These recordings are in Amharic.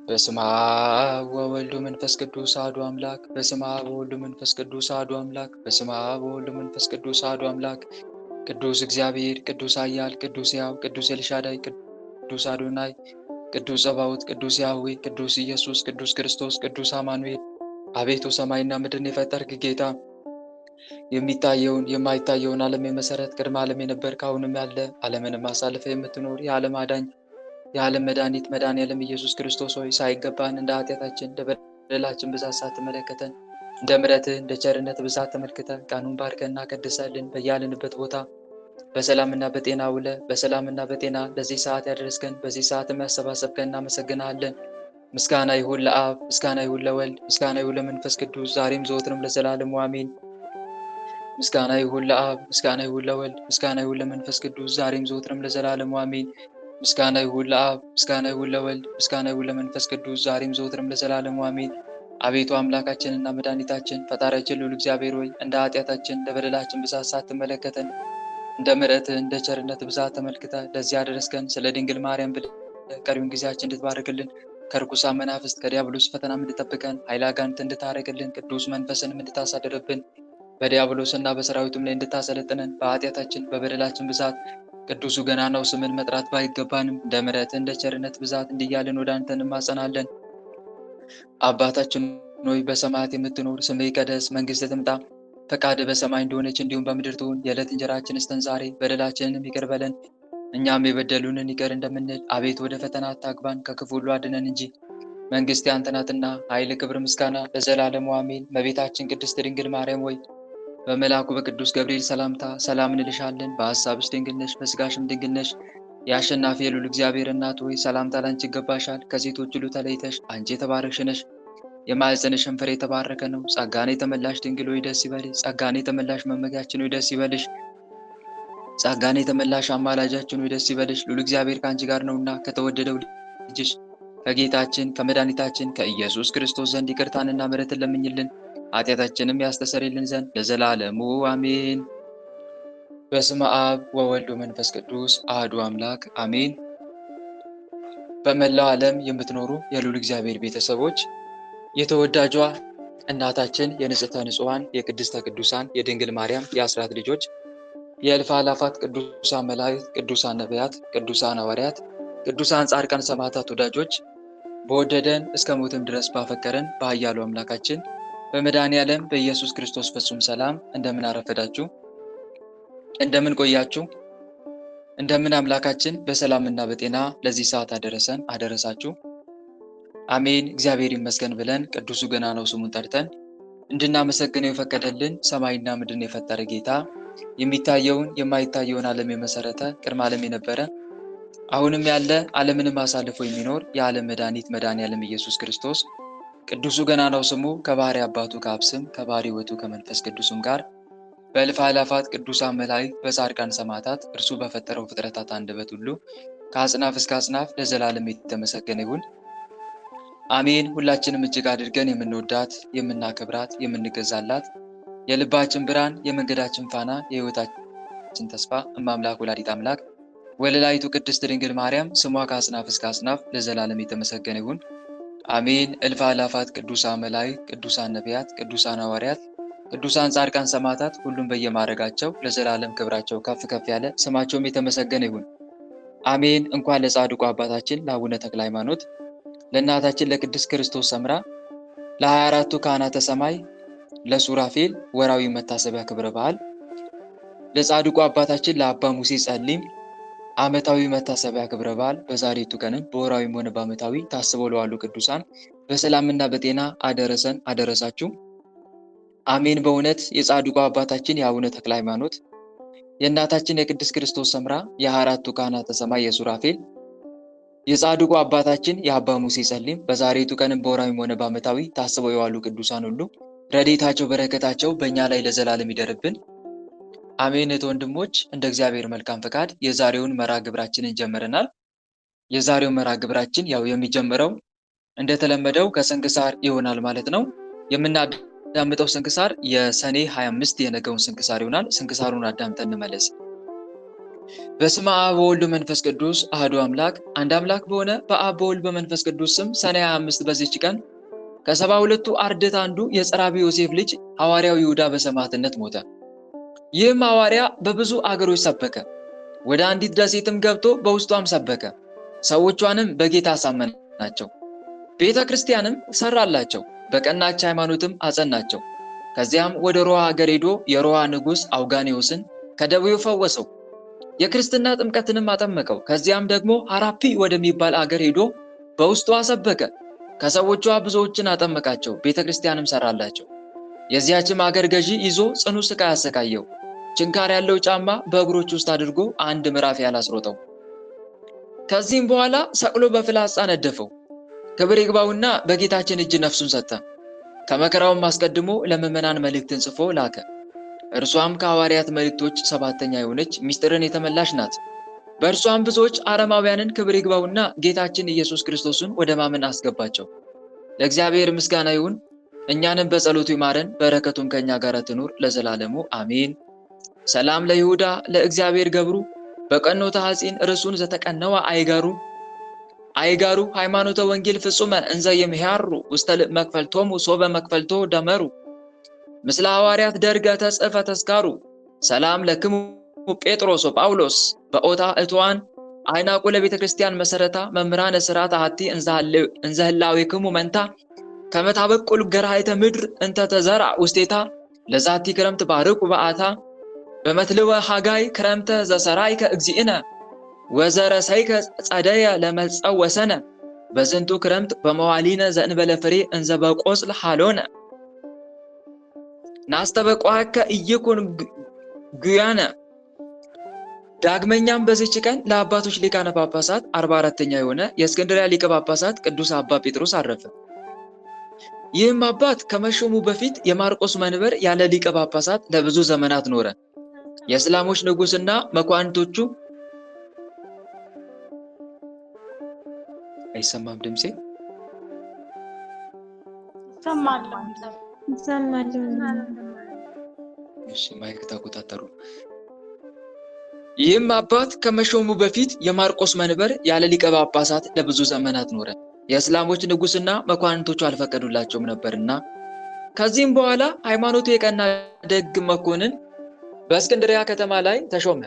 በስመ አብ ወወልድ ወመንፈስ ቅዱስ አሐዱ አምላክ። በስመ አብ ወወልድ ወመንፈስ ቅዱስ አሐዱ አምላክ። በስመ አብ ወወልድ ወመንፈስ ቅዱስ አሐዱ አምላክ። ቅዱስ እግዚአብሔር፣ ቅዱስ ኃያል፣ ቅዱስ ሕያው፣ ቅዱስ ኤልሻዳይ፣ ቅዱስ አዶናይ፣ ቅዱስ ጸባኦት፣ ቅዱስ ያህዌ፣ ቅዱስ ኢየሱስ፣ ቅዱስ ክርስቶስ፣ ቅዱስ አማኑኤል። አቤቱ ሰማይና ምድርን የፈጠርክ ጌታ፣ የሚታየውን የማይታየውን ዓለም የመሰረት ቅድመ ዓለም የነበርክ አሁንም ያለ ዓለምንም አሳልፈ የምትኖር የዓለም አዳኝ የዓለም መድኃኒት መድኃኔዓለም ኢየሱስ ክርስቶስ ሆይ ሳይገባን እንደ ኃጢአታችን እንደ በደላችን ብዛት ሳትመለከተን እንደ ምሕረትህ እንደ ቸርነት ብዛት ተመልክተን ቀኑን ባርከንና ቀድሰልን በያልንበት ቦታ በሰላምና በጤና ውለ በሰላምና በጤና ለዚህ ሰዓት ያደረስከን በዚህ ሰዓትም ያሰባሰብከን እናመሰግናለን። ምስጋና ይሁን ለአብ፣ ምስጋና ይሁን ለወልድ፣ ምስጋና ይሁን ለመንፈስ ቅዱስ ዛሬም ዘወትርም ለዘላለሙ አሜን። ምስጋና ይሁን ለአብ፣ ምስጋና ይሁን ለወልድ፣ ምስጋና ይሁን ለመንፈስ ቅዱስ ዛሬም ዘወትርም ለዘላለሙ አሜን። ምስጋና ይሁን ለአብ፣ ምስጋና ይሁን ለወልድ፣ ምስጋና ይሁን ለመንፈስ ቅዱስ ዛሬም ዘወትርም ለዘላለሙ አሜን። አቤቱ አምላካችንና መድኃኒታችን ፈጣሪያችን ልዑል እግዚአብሔር ሆይ እንደ ኃጢአታችን እንደ በደላችን ብዛት ሳትመለከተን እንደ ምሕረትህ እንደ ቸርነት ብዛት ተመልክተህ ለዚህ ያደረስከን ስለ ድንግል ማርያም ብለህ ቀሪውን ጊዜያችን እንድትባርክልን ከርኩሳን መናፍስት ከዲያብሎስ ፈተናም እንድጠብቀን ኃይለ አጋንንት እንድታረቅልን ቅዱስ መንፈስንም እንድታሳድርብን በዲያብሎስና በሰራዊቱም ላይ እንድታሰለጥነን በኃጢአታችን በበደላችን ብዛት ቅዱሱ ገናናው ስምን መጥራት ባይገባንም እንደ ምሕረትህ እንደ ቸርነት ብዛት እንዲያልን ወደ አንተ እንማጸናለን። አባታችን ሆይ በሰማያት የምትኖር ስምህ ይቀደስ፣ መንግሥትህ ትምጣ፣ ፈቃድህ በሰማይ እንደሆነች እንዲሁም በምድር ትሁን። የዕለት እንጀራችንን ስጠን ዛሬ፣ በደላችንንም ይቅር በለን እኛም የበደሉንን ይቅር እንደምንል። አቤቱ ወደ ፈተና አታግባን ከክፉ ሁሉ አድነን እንጂ መንግሥት ያንተ ናትና ኃይል፣ ክብር፣ ምስጋና ለዘላለሙ አሜን። እመቤታችን ቅድስት ድንግል ማርያም ሆይ በመልአኩ በቅዱስ ገብርኤል ሰላምታ ሰላም እንልሻለን። በሐሳብሽ ድንግል ነሽ፣ በሥጋሽም ድንግል ነሽ። የአሸናፊ የልዑል እግዚአብሔር እናት ሆይ ሰላምታ ላንቺ ይገባሻል። ከሴቶች ሁሉ ተለይተሽ አንቺ የተባረክሽ ነሽ፣ የማኅፀንሽም ፍሬ የተባረከ ነው። ጸጋን የተመላሽ ድንግል ሆይ ደስ ይበልሽ። ጸጋን የተመላሽ መመኪያችን ሆይ ደስ ይበልሽ። ጸጋን የተመላሽ አማላጃችን ሆይ ደስ ይበልሽ። ልዑል እግዚአብሔር ከአንቺ ጋር ነውና ከተወደደው ልጅሽ ከጌታችን ከመድኃኒታችን ከኢየሱስ ክርስቶስ ዘንድ ይቅርታንና ምሕረትን ለምኝልን ኃጢአታችንም ያስተሰርይልን ዘንድ ለዘላለሙ አሜን። በስመ አብ ወወልድ ወመንፈስ ቅዱስ አሐዱ አምላክ አሜን። በመላው ዓለም የምትኖሩ የልዑል እግዚአብሔር ቤተሰቦች የተወዳጇ እናታችን የንጽሕተ ንጹሐን የቅድስተ ቅዱሳን የድንግል ማርያም የአስራት ልጆች የእልፍ አእላፋት ቅዱሳን መላእክት፣ ቅዱሳን ነቢያት፣ ቅዱሳን ሐዋርያት፣ ቅዱሳን ጻድቃን ሰማዕታት ወዳጆች በወደደን እስከ ሞትም ድረስ ባፈቀረን በኃያሉ አምላካችን በመድኃኔዓለም በኢየሱስ ክርስቶስ ፍጹም ሰላም እንደምን አረፈዳችሁ? እንደምን ቆያችሁ? እንደምን አምላካችን በሰላምና በጤና ለዚህ ሰዓት አደረሰን አደረሳችሁ? አሜን። እግዚአብሔር ይመስገን ብለን ቅዱሱ ገናናው ስሙን ጠርተን እንድናመሰግነው የፈቀደልን ሰማይና ምድርን የፈጠረ ጌታ የሚታየውን የማይታየውን ዓለም የመሰረተ ቅድመ ዓለም የነበረ አሁንም ያለ ዓለምንም አሳልፎ የሚኖር የዓለም መድኃኒት መድኃኔዓለም ኢየሱስ ክርስቶስ ቅዱሱ ገናናው ስሙ ከባሕርይ አባቱ ከአብ ስም ከባሕርይ ሕይወቱ ከመንፈስ ቅዱስም ጋር በእልፍ አእላፋት ቅዱሳን መላእክት በጻድቃን ሰማዕታት እርሱ በፈጠረው ፍጥረታት አንደበት ሁሉ ከአጽናፍ እስከ አጽናፍ ለዘላለም የተመሰገነ ይሁን አሜን። ሁላችንም እጅግ አድርገን የምንወዳት የምናከብራት የምንገዛላት የልባችን ብርሃን የመንገዳችን ፋና የሕይወታችን ተስፋ እማምላክ ወላዲተ አምላክ ወለላይቱ ቅድስት ድንግል ማርያም ስሟ ከአጽናፍ እስከ አጽናፍ ለዘላለም የተመሰገነ ይሁን አሜን። እልፍ አእላፋት ቅዱሳን መላእክት ቅዱሳን ነቢያት ቅዱሳን ሐዋርያት ቅዱሳን ጻድቃን ሰማዕታት ሁሉም በየማዕረጋቸው ለዘላለም ክብራቸው ከፍ ከፍ ያለ ስማቸውም የተመሰገነ ይሁን አሜን። እንኳን ለጻድቁ አባታችን ለአቡነ ተክለ ሃይማኖት ለእናታችን ለቅድስት ክርስቶስ ሰምራ ለ24ቱ ካህናተ ሰማይ ለሱራፌል ወራዊ መታሰቢያ ክብረ በዓል ለጻድቁ አባታችን ለአባ ሙሴ ጸሊም ዓመታዊ መታሰቢያ ክብረ በዓል በዛሬቱ ቀንም በወራዊም ሆነ በዓመታዊ ታስበው ለዋሉ ቅዱሳን በሰላምና በጤና አደረሰን አደረሳችሁ አሜን። በእውነት የጻድቁ አባታችን የአቡነ ተክለ ሃይማኖት የእናታችን የቅድስት ክርስቶስ ሰምራ የ24ቱ ካህናተ ሰማይ የሱራፌል የጻድቁ አባታችን የአባ ሙሴ ጸሊም በዛሬቱ ቀንም በወራዊም ሆነ በዓመታዊ ታስበው የዋሉ ቅዱሳን ሁሉ ረድኤታቸው በረከታቸው በእኛ ላይ ለዘላለም ይደርብን አሜን። ወንድሞች እንደ እግዚአብሔር መልካም ፈቃድ የዛሬውን መርሐ ግብራችንን ጀምረናል። የዛሬው መርሐ ግብራችን ያው የሚጀምረው እንደተለመደው ከስንክሳር ይሆናል ማለት ነው። የምናዳምጠው ስንክሳር የሰኔ 25 የነገውን ስንክሳር ይሆናል። ስንክሳሩን አዳምጠን እንመለስ። በስመ አብ ወወልድ ወመንፈስ ቅዱስ አሐዱ አምላክ አንድ አምላክ በሆነ በአብ በወልድ በመንፈስ ቅዱስ ስም ሰኔ 25 በዚች ቀን ከ72ቱ አርድእት አንዱ የጸራቢ ዮሴፍ ልጅ ሐዋርያው ይሁዳ በሰማዕትነት ሞተ። ይህም ሐዋርያ በብዙ አገሮች ሰበከ። ወደ አንዲት ደሴትም ገብቶ በውስጧም ሰበከ። ሰዎቿንም በጌታ አሳመናቸው። ቤተ ክርስቲያንም ሰራላቸው። በቀናች ሃይማኖትም አጸናቸው። ከዚያም ወደ ሮሃ አገር ሄዶ የሮሃ ንጉሥ አውጋኔዎስን ከደዌው ፈወሰው። የክርስትና ጥምቀትንም አጠመቀው። ከዚያም ደግሞ ሐራፒ ወደሚባል አገር ሄዶ በውስጧ ሰበከ። ከሰዎቿ ብዙዎችን አጠመቃቸው። ቤተ ክርስቲያንም ሰራላቸው። የዚያችም አገር ገዢ ይዞ ጽኑ ስቃይ አሰቃየው። ችንካር ያለው ጫማ በእግሮች ውስጥ አድርጎ አንድ ምዕራፍ ያህል አስሮጠው። ከዚህም በኋላ ሰቅሎ በፍላጻ ነደፈው። ክብር ይግባውና በጌታችን እጅ ነፍሱን ሰጠ። ከመከራውም አስቀድሞ ለምዕመናን መልእክትን ጽፎ ላከ። እርሷም ከሐዋርያት መልእክቶች ሰባተኛ የሆነች ምስጢርን የተመላሽ ናት። በእርሷም ብዙዎች አረማውያንን ክብር ይግባውና ጌታችን ኢየሱስ ክርስቶስን ወደ ማመን አስገባቸው። ለእግዚአብሔር ምስጋና ይሁን። እኛንም በጸሎቱ ይማረን፣ በረከቱም ከእኛ ጋር ትኑር ለዘላለሙ አሜን። ሰላም ለይሁዳ ለእግዚአብሔር ገብሩ በቀኖተ ሐጺን ርሱን ዘተቀነዋ አይጋሩ ሃይማኖተ ወንጌል ፍጹመ እንዘ ይምሕያሩ ውስተ መክፈልቶሙ ሶበ መክፈልቶ ደመሩ ምስለ ሐዋርያት ደርገ ተጽፈ ተስካሩ ሰላም ለክሙ ጴጥሮስ ወጳውሎስ በኦታ እቷን አይናቁ ለቤተ ክርስቲያን መሰረታ መምህራነ ሥርዓት አሐቲ እንዘ ህላዌክሙ መንታ ከመ ታበቁል ገርሃይተ ምድር እንተ ተዘራ ውስቴታ ለዛቲ ክረምት ባርኩ በአታ በመትልወ ሐጋይ ክረምተ ዘሰራይከ እግዚእነ ወዘረሰይከ ጸደየ ለመጸው ወሰነ በዝንቱ ክረምት በመዋሊነ ዘእንበለ ፍሬ እንዘ በቆጽል ሃሎነ ናስተበቋከ ኢይኩን ጉያነ። ዳግመኛም በዚች ቀን ለአባቶች ሊቃነ ጳጳሳት 44ኛ የሆነ የእስክንድርያ ሊቀ ጳጳሳት ቅዱስ አባ ጴጥሮስ አረፈ። ይህም አባት ከመሾሙ በፊት የማርቆስ መንበር ያለ ሊቀ ጳጳሳት ለብዙ ዘመናት ኖረ። የእስላሞች ንጉሥና መኳንንቶቹ አይሰማም ድምጼ? ይሰማል። እሺ ማይክ ተቆጣጠሩ። ይህም አባት ከመሾሙ በፊት የማርቆስ መንበር ያለ ሊቀ ጳጳሳት ለብዙ ዘመናት ኖረ። የእስላሞች ንጉሥና መኳንንቶቹ አልፈቀዱላቸውም ነበርና። ከዚህም በኋላ ሃይማኖቱ የቀና ደግ መኮንን በእስክንድርያ ከተማ ላይ ተሾመ።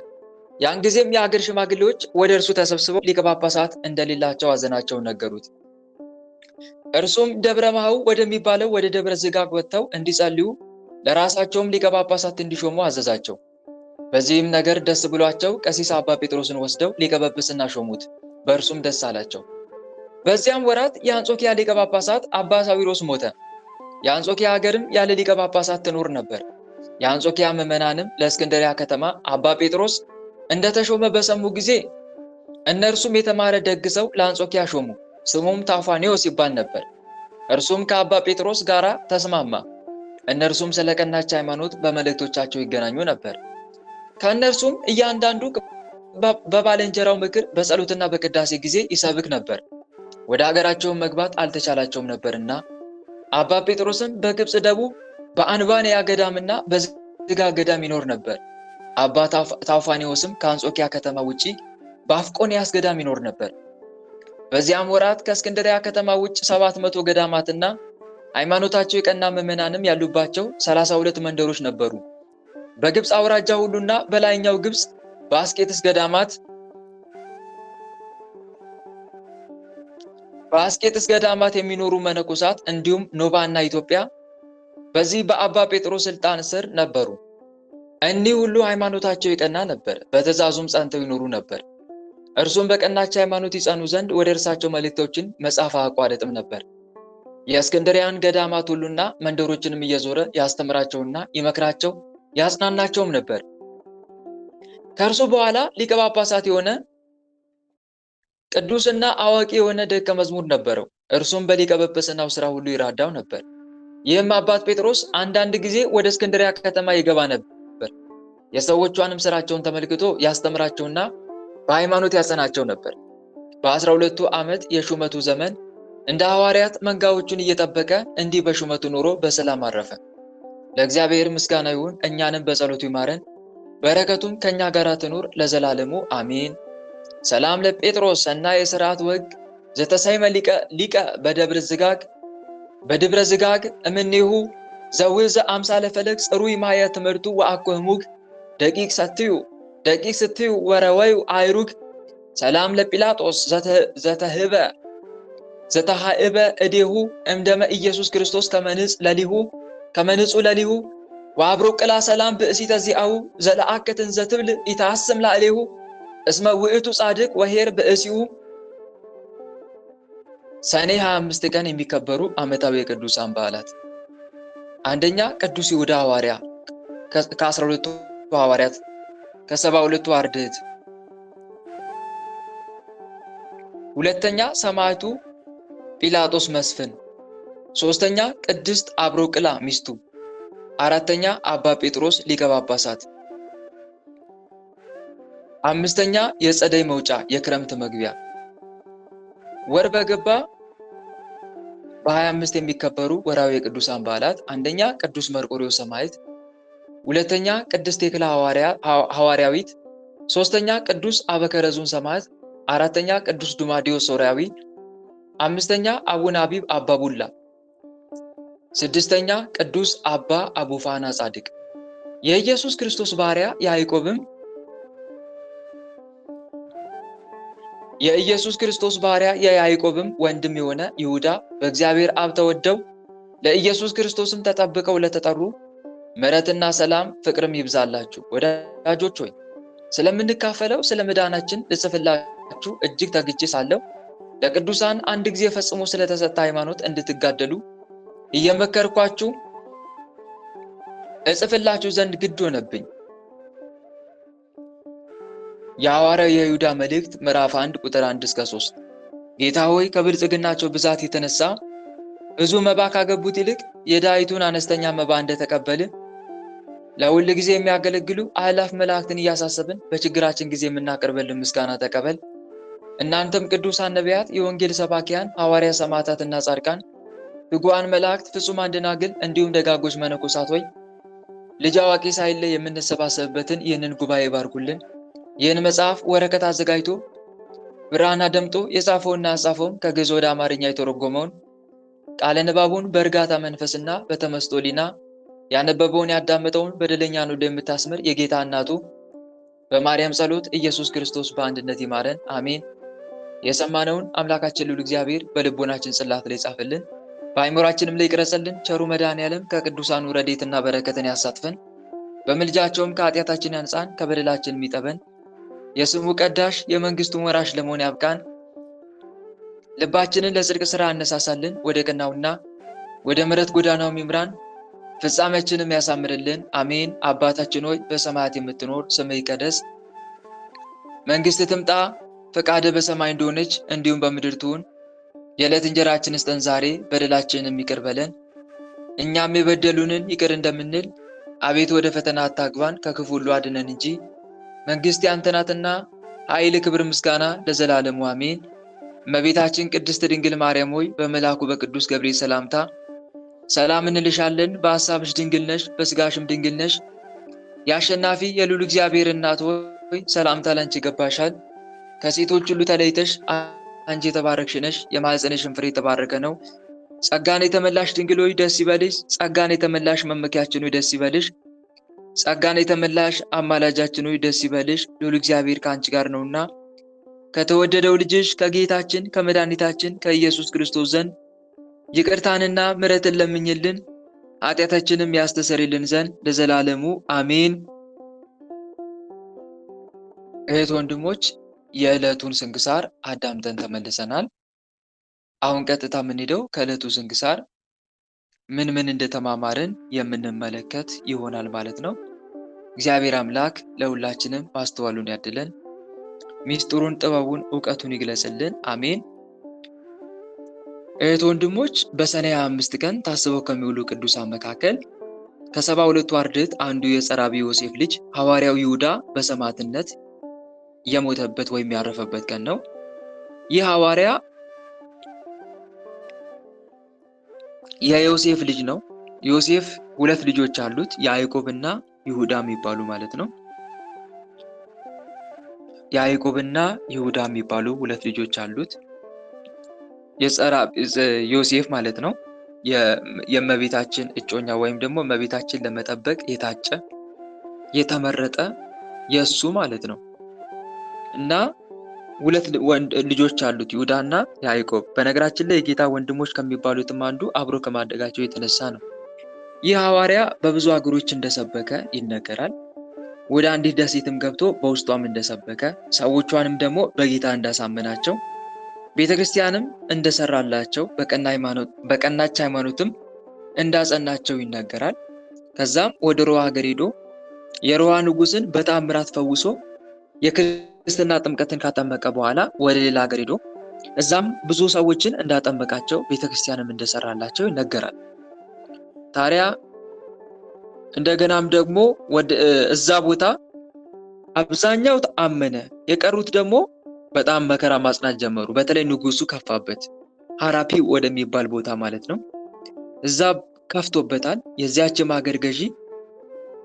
ያን ጊዜም የአገር ሽማግሌዎች ወደ እርሱ ተሰብስበው ሊቀ ጳጳሳት እንደሌላቸው ሐዘናቸውን ነገሩት። እርሱም ደብረ ማኅው ወደሚባለው ወደ ደብረ ዝጋግ ወጥተው እንዲጸልዩ ለራሳቸውም ሊቀ ጳጳሳት እንዲሾሙ አዘዛቸው። በዚህም ነገር ደስ ብሏቸው ቀሲስ አባ ጴጥሮስን ወስደው ሊቀ ጵጵስና ሾሙት። በእርሱም ደስ አላቸው። በዚያም ወራት የአንጾኪያ ሊቀ ጳጳሳት አባ ሳዊሮስ ሞተ። የአንጾኪያ ሀገርም ያለ ሊቀ ጳጳሳት ትኖር ነበር። የአንጾኪያ ምዕመናንም ለእስክንድርያ ከተማ አባ ጴጥሮስ እንደተሾመ በሰሙ ጊዜ እነርሱም የተማረ ደግ ሰው ለአንጾኪያ ሾሙ። ስሙም ታውፋኔዎስ ይባል ነበር። እርሱም ከአባ ጴጥሮስ ጋር ተስማማ። እነርሱም ስለ ቀናች ሃይማኖት በመልእክቶቻቸው ይገናኙ ነበር። ከእነርሱም እያንዳንዱ በባልንጀራው ምክር በጸሎትና በቅዳሴ ጊዜ ይሰብክ ነበር። ወደ ሀገራቸውን መግባት አልተቻላቸውም ነበርና አባ ጴጥሮስም በግብፅ ደቡብ በአንባንያ ገዳምና በዝጋ ገዳም ይኖር ነበር። አባ ታውፋኔዎስም ከአንጾኪያ ከተማ ውጪ በአፍቆንያስ ገዳም ይኖር ነበር። በዚያም ወራት ከእስክንድርያ ከተማ ውጭ 700 ገዳማትና ሃይማኖታቸው የቀና ምዕመናንም ያሉባቸው 32 መንደሮች ነበሩ። በግብፅ አውራጃ ሁሉና በላይኛው ግብፅ በአስቄጥስ ገዳማት የሚኖሩ መነኮሳት እንዲሁም ኖባና ኢትዮጵያ በዚህ በአባ ጴጥሮስ ስልጣን ስር ነበሩ። እኒህ ሁሉ ሃይማኖታቸው የቀና ነበር፣ በትእዛዙም ጸንተው ይኖሩ ነበር። እርሱም በቀናች ሃይማኖት ይጸኑ ዘንድ ወደ እርሳቸው መልእክቶችን መጻፍ አያቋርጥም ነበር። የእስክንድርያን ገዳማት ሁሉና መንደሮችንም እየዞረ ያስተምራቸውና ይመክራቸው ያጽናናቸውም ነበር። ከእርሱ በኋላ ሊቀ ጳጳሳት የሆነ ቅዱስና አዋቂ የሆነ ደቀ መዝሙር ነበረው። እርሱም በሊቀ ጵጵስናው ሥራ ሁሉ ይራዳው ነበር። ይህም አባት ጴጥሮስ አንዳንድ ጊዜ ወደ እስክንድርያ ከተማ ይገባ ነበር። የሰዎቿንም ሥራቸውን ተመልክቶ ያስተምራቸውና በሃይማኖት ያጸናቸው ነበር። በ12ቱ ዓመት የሹመቱ ዘመን እንደ ሐዋርያት መንጋዎቹን እየጠበቀ እንዲህ በሹመቱ ኖሮ በሰላም አረፈ። ለእግዚአብሔር ምስጋና ይሁን። እኛንም በጸሎቱ ይማረን፣ በረከቱም ከኛ ጋር ትኑር ለዘላለሙ አሜን። ሰላም ለጴጥሮስ ሰናየ ስርዓት ወግ ዘተሰይመ ሊቀ በደብረ ዝጋግ እምኔሁ ዘውዘ አምሳለ ፈለግ ጽሩይ ማየ ትምህርቱ ወአኮ ህሙግ ደቂቅ ስትዩ ወረወዩ አይሩግ ሰላም ለጲላጦስ ዘተሃእበ እዴሁ እምደመ ኢየሱስ ክርስቶስ ከመንጹ ለሊሁ ወአብሮ ቅላ ሰላም ብእሲተ ዚአሁ ዘለአከትን ዘትብል ኢታስም ላዕሌሁ እስመ ውእቱ ጻድቅ ወሄር ብእሲሁ። ሰኔ 25 ቀን የሚከበሩ ዓመታዊ የቅዱሳን በዓላት፣ አንደኛ ቅዱስ ይሁዳ ሐዋርያ ከ12ቱ ሐዋርያት ከ72ቱ አርድእት። ሁለተኛ ሰማዕቱ ጲላጦስ መስፍን። ሶስተኛ ቅድስት አብሮቅላ ሚስቱ። አራተኛ አባ ጴጥሮስ ሊቀ ጳጳሳት። አምስተኛ የጸደይ መውጫ የክረምት መግቢያ። ወር በገባ በ25 የሚከበሩ ወርሃዊ የቅዱሳን በዓላት፣ አንደኛ ቅዱስ መርቆሬዎስ ሰማዕት፣ ሁለተኛ ቅድስት ቴክላ ሐዋርያዊት፣ ሶስተኛ ቅዱስ አበከረዙን ሰማዕት፣ አራተኛ ቅዱስ ዱማዲዮስ ሶርያዊ፣ አምስተኛ አቡነ አቢብ አባ ቡላ፣ ስድስተኛ ቅዱስ አባ አቡፋና ጻድቅ። የኢየሱስ ክርስቶስ ባሪያ የያዕቆብም ወንድም የሆነ ይሁዳ በእግዚአብሔር አብ ተወደው ለኢየሱስ ክርስቶስም ተጠብቀው ለተጠሩ ምሕረትና ሰላም ፍቅርም ይብዛላችሁ። ወዳጆች ሆይ ስለምንካፈለው ስለ መዳናችን ልጽፍላችሁ እጅግ ተግቼ ሳለሁ ለቅዱሳን አንድ ጊዜ ፈጽሞ ስለተሰጠ ሃይማኖት እንድትጋደሉ እየመከርኳችሁ እጽፍላችሁ ዘንድ ግድ ሆነብኝ። የሐዋርያው የይሁዳ መልእክት ምዕራፍ 1 ቁጥር 1 እስከ 3። ጌታ ሆይ ከብልጽግናቸው ብዛት የተነሳ ብዙ መባ ካገቡት ይልቅ የዳይቱን አነስተኛ መባ እንደተቀበል ለሁል ጊዜ የሚያገለግሉ አእላፍ መላእክትን እያሳሰብን በችግራችን ጊዜ የምናቀርብልን ምስጋና ተቀበል። እናንተም ቅዱሳን ነቢያት፣ የወንጌል ሰባኪያን ሐዋርያ፣ ሰማዕታትና ጻድቃን፣ ትጉሃን መላእክት፣ ፍጹማን ደናግል እንዲሁም ደጋጎች መነኮሳት ሆይ ልጅ አዋቂ ሳይለይ የምንሰባሰብበትን ይህንን ጉባኤ ባርኩልን። ይህን መጽሐፍ ወረቀት አዘጋጅቶ ብራና ደምጦ የጻፈውና ያጻፈውም ከግዕዝ ወደ አማርኛ የተረጎመውን ቃለ ንባቡን በእርጋታ መንፈስና በተመስጦ ሊና ያነበበውን ያዳመጠውን በደለኛን ወደ የምታስምር የጌታ እናቱ በማርያም ጸሎት ኢየሱስ ክርስቶስ በአንድነት ይማረን፣ አሜን። የሰማነውን አምላካችን ልዑል እግዚአብሔር በልቦናችን ጽላት ላይ ጻፈልን፣ በአእምሯችንም ላይ ይቅረጽልን። ቸሩ መድኃኔዓለም ከቅዱሳኑ ረድኤትና በረከትን ያሳትፈን፣ በምልጃቸውም ከኃጢአታችን ያንጻን፣ ከበደላችን የሚጠበን የስሙ ቀዳሽ የመንግስቱን ወራሽ ለመሆን ያብቃን። ልባችንን ለጽድቅ ሥራ አነሳሳልን፣ ወደ ቀናውና ወደ ምሕረት ጎዳናው ይምራን፣ ፍጻሜያችንም ያሳምርልን፣ አሜን። አባታችን ሆይ በሰማያት የምትኖር ስምህ ይቀደስ፣ መንግሥትህ ትምጣ፣ ፈቃድህ በሰማይ እንደሆነች እንዲሁም በምድር ትሁን። የዕለት እንጀራችንን ስጠን ዛሬ፣ በደላችንን ይቅር በለን እኛም የበደሉንን ይቅር እንደምንል፣ አቤቱ ወደ ፈተና አታግባን ከክፉ ሁሉ አድነን እንጂ መንግሥት ያንተ ናትና ኃይል፣ ክብር፣ ምስጋና ለዘላለሙ አሜን። እመቤታችን ቅድስት ድንግል ማርያም ሆይ በመልአኩ በቅዱስ ገብርኤል ሰላምታ ሰላም እንልሻለን። በሐሳብሽ ድንግል ነሽ፣ በሥጋሽም ድንግል ነሽ። የአሸናፊ የልዑል እግዚአብሔር እናት ሆይ ሰላምታ ላንቺ ይገባሻል። ከሴቶች ሁሉ ተለይተሽ አንቺ የተባረክሽ ነሽ፣ የማኅፀንሽም ፍሬ የተባረከ ነው። ጸጋን የተመላሽ ድንግል ሆይ ደስ ይበልሽ። ጸጋን የተመላሽ መመኪያችን ሆይ ደስ ይበልሽ። ጸጋን የተመላሽ አማላጃችን ሆይ ደስ ይበልሽ። ልዑል እግዚአብሔር ከአንቺ ጋር ነውና ከተወደደው ልጅሽ ከጌታችን ከመድኃኒታችን ከኢየሱስ ክርስቶስ ዘንድ ይቅርታንና ምሕረትን ለምኝልን ኃጢአታችንም ያስተሰርይልን ዘንድ ለዘላለሙ አሜን። እህት ወንድሞች፣ የዕለቱን ስንክሳር አዳምጠን ተመልሰናል። አሁን ቀጥታ የምንሄደው ከዕለቱ ስንክሳር ምን እንደተማማርን የምንመለከት ይሆናል ማለት ነው። እግዚአብሔር አምላክ ለሁላችንም ማስተዋሉን ያድለን፣ ሚስጥሩን፣ ጥበቡን፣ ዕውቀቱን ይግለጽልን፣ አሜን። እህት ወንድሞች፣ በሰኔ 25 ቀን ታስበው ከሚውሉ ቅዱሳን መካከል ከ72ቱ አርድእት አንዱ የጸራቢ ዮሴፍ ልጅ ሐዋርያው ይሁዳ በሰማዕትነት የሞተበት ወይም ያረፈበት ቀን ነው። ይህ ሐዋርያ የዮሴፍ ልጅ ነው። ዮሴፍ ሁለት ልጆች አሉት፣ ያዕቆብና ይሁዳ የሚባሉ ማለት ነው። ያዕቆብና ይሁዳ የሚባሉ ሁለት ልጆች አሉት። ዮሴፍ ማለት ነው የእመቤታችን እጮኛ ወይም ደግሞ እመቤታችን ለመጠበቅ የታጨ የተመረጠ የእሱ ማለት ነው እና ሁለት ልጆች አሉት ይሁዳና ያዕቆብ። በነገራችን ላይ የጌታ ወንድሞች ከሚባሉትም አንዱ አብሮ ከማደጋቸው የተነሳ ነው። ይህ ሐዋርያ በብዙ አገሮች እንደሰበከ ይነገራል። ወደ አንዲት ደሴትም ገብቶ በውስጧም እንደሰበከ፣ ሰዎቿንም ደግሞ በጌታ እንዳሳመናቸው፣ ቤተክርስቲያንም እንደሰራላቸው፣ በቀናች ሃይማኖትም እንዳጸናቸው ይነገራል። ከዛም ወደ ሮማ ሀገር ሄዶ የሮማ ንጉሥን በተአምራት ፈውሶ የክርስትና ጥምቀትን ካጠመቀ በኋላ ወደ ሌላ ሀገር ሄዶ እዛም ብዙ ሰዎችን እንዳጠመቃቸው ቤተክርስቲያንም እንደሰራላቸው ይነገራል። ታዲያ እንደገናም ደግሞ እዛ ቦታ አብዛኛው አመነ፣ የቀሩት ደግሞ በጣም መከራ ማጽናት ጀመሩ። በተለይ ንጉሱ ከፋበት፣ ሐራፒ ወደሚባል ቦታ ማለት ነው። እዛ ከፍቶበታል። የዚያችም ሀገር ገዢ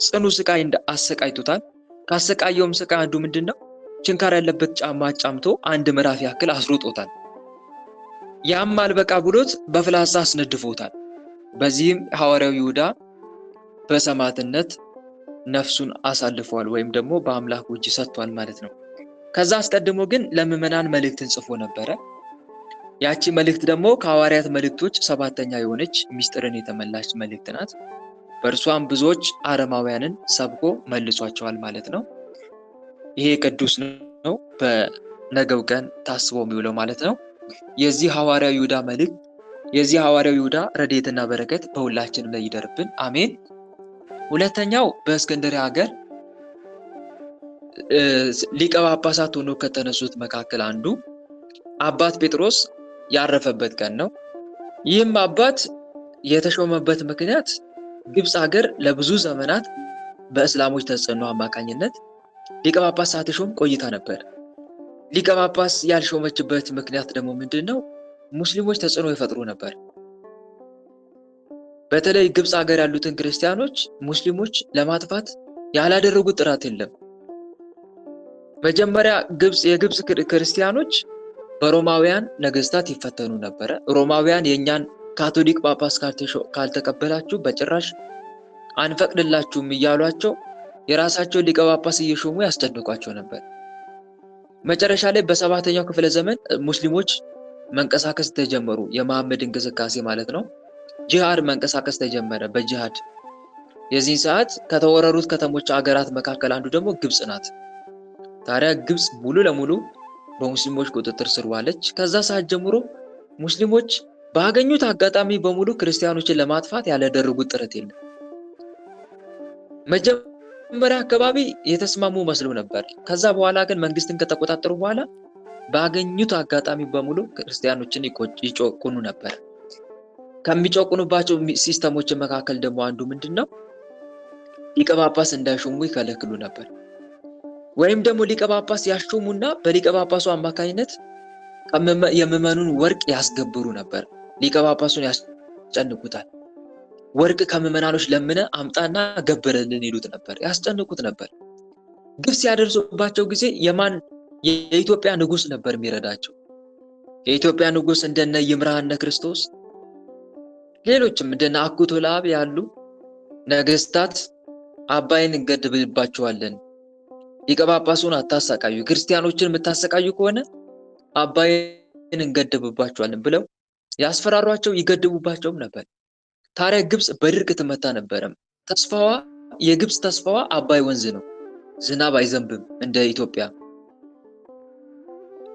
ጽኑ ስቃይ አሰቃይቶታል። ካሰቃየውም ስቃይ አንዱ ምንድነው? ችንካር ያለበት ጫማ ጫምቶ አንድ ምዕራፍ ያክል አስሮጦታል። ያም አልበቃ ብሎት በፍላጻ አስነድፎታል። በዚህም ሐዋርያው ይሁዳ በሰማዕትነት ነፍሱን አሳልፏል ወይም ደግሞ በአምላኩ እጅ ሰጥቷል ማለት ነው። ከዛ አስቀድሞ ግን ለምዕመናን መልእክትን ጽፎ ነበረ። ያቺ መልእክት ደግሞ ከሐዋርያት መልእክቶች ሰባተኛ የሆነች ምስጢርን የተመላች መልእክት ናት። በእርሷም ብዙዎች አረማውያንን ሰብኮ መልሷቸዋል ማለት ነው። ይሄ ቅዱስ ነው፣ በነገው ቀን ታስቦ የሚውለው ማለት ነው። የዚህ ሐዋርያው ይሁዳ መልእክት፣ የዚህ ሐዋርያው ይሁዳ ረድኤትና በረከት በሁላችንም ላይ ይደርብን፣ አሜን። ሁለተኛው በእስክንድርያ ሀገር ሊቀ ጳጳሳት ሆኖ ከተነሱት መካከል አንዱ አባት ጴጥሮስ ያረፈበት ቀን ነው። ይህም አባት የተሾመበት ምክንያት ግብፅ ሀገር ለብዙ ዘመናት በእስላሞች ተጽዕኖ አማካኝነት ሊቀ ጳጳስ ሳትሾም ቆይታ ነበር። ሊቀ ጳጳስ ያልሾመችበት ምክንያት ደግሞ ምንድነው? ሙስሊሞች ተጽዕኖ ይፈጥሩ ነበር። በተለይ ግብፅ ሀገር ያሉትን ክርስቲያኖች ሙስሊሞች ለማጥፋት ያላደረጉት ጥረት የለም። መጀመሪያ የግብፅ ክርስቲያኖች በሮማውያን ነገስታት ይፈተኑ ነበረ። ሮማውያን የኛን ካቶሊክ ጳጳስ ካልተቀበላችሁ በጭራሽ አንፈቅድላችሁም እያሏቸው የራሳቸው ሊቀ ጳጳስ እየሾሙ ያስጨንቋቸው ነበር። መጨረሻ ላይ በሰባተኛው ክፍለ ዘመን ሙስሊሞች መንቀሳቀስ ተጀመሩ። የመሐመድ እንቅስቃሴ ማለት ነው። ጂሃድ መንቀሳቀስ ተጀመረ። በጂሃድ የዚህን ሰዓት ከተወረሩት ከተሞች አገራት መካከል አንዱ ደግሞ ግብፅ ናት። ታዲያ ግብፅ ሙሉ ለሙሉ በሙስሊሞች ቁጥጥር ስር ዋለች። ከዛ ሰዓት ጀምሮ ሙስሊሞች ባገኙት አጋጣሚ በሙሉ ክርስቲያኖችን ለማጥፋት ያላደረጉት ጥረት የለም። መጀመሪያ አካባቢ የተስማሙ መስሎ ነበር። ከዛ በኋላ ግን መንግስትን ከተቆጣጠሩ በኋላ ባገኙት አጋጣሚ በሙሉ ክርስቲያኖችን ይጮቁኑ ነበር። ከሚጮቁኑባቸው ሲስተሞች መካከል ደግሞ አንዱ ምንድነው? ሊቀ ጳጳስ እንዳይሾሙ ይከለክሉ ነበር። ወይም ደግሞ ሊቀ ጳጳስ ያሾሙና በሊቀ ጳጳሱ አማካኝነት የምዕመኑን ወርቅ ያስገብሩ ነበር። ሊቀ ጳጳሱን ያስጨንቁታል። ወርቅ ከምዕመናኖች ለምነ አምጣና ገብረልን ይሉት ነበር፣ ያስጨንቁት ነበር። ግፍ ሲያደርሱባቸው ጊዜ የኢትዮጵያ ንጉስ ነበር የሚረዳቸው። የኢትዮጵያ ንጉስ እንደነ ይምርሃነ ክርስቶስ፣ ሌሎችም እንደነ አኩቶ ለአብ ያሉ ነገስታት አባይን እንገድብባቸዋለን፣ ሊቀ ጳጳሱን አታሰቃዩ፣ ክርስቲያኖችን የምታሰቃዩ ከሆነ አባይን እንገድብባቸዋለን ብለው ያስፈራሯቸው፣ ይገድቡባቸውም ነበር። ታዲያ ግብፅ በድርቅ ትመታ ነበረም። የግብፅ ተስፋዋ አባይ ወንዝ ነው። ዝናብ አይዘንብም እንደ ኢትዮጵያ።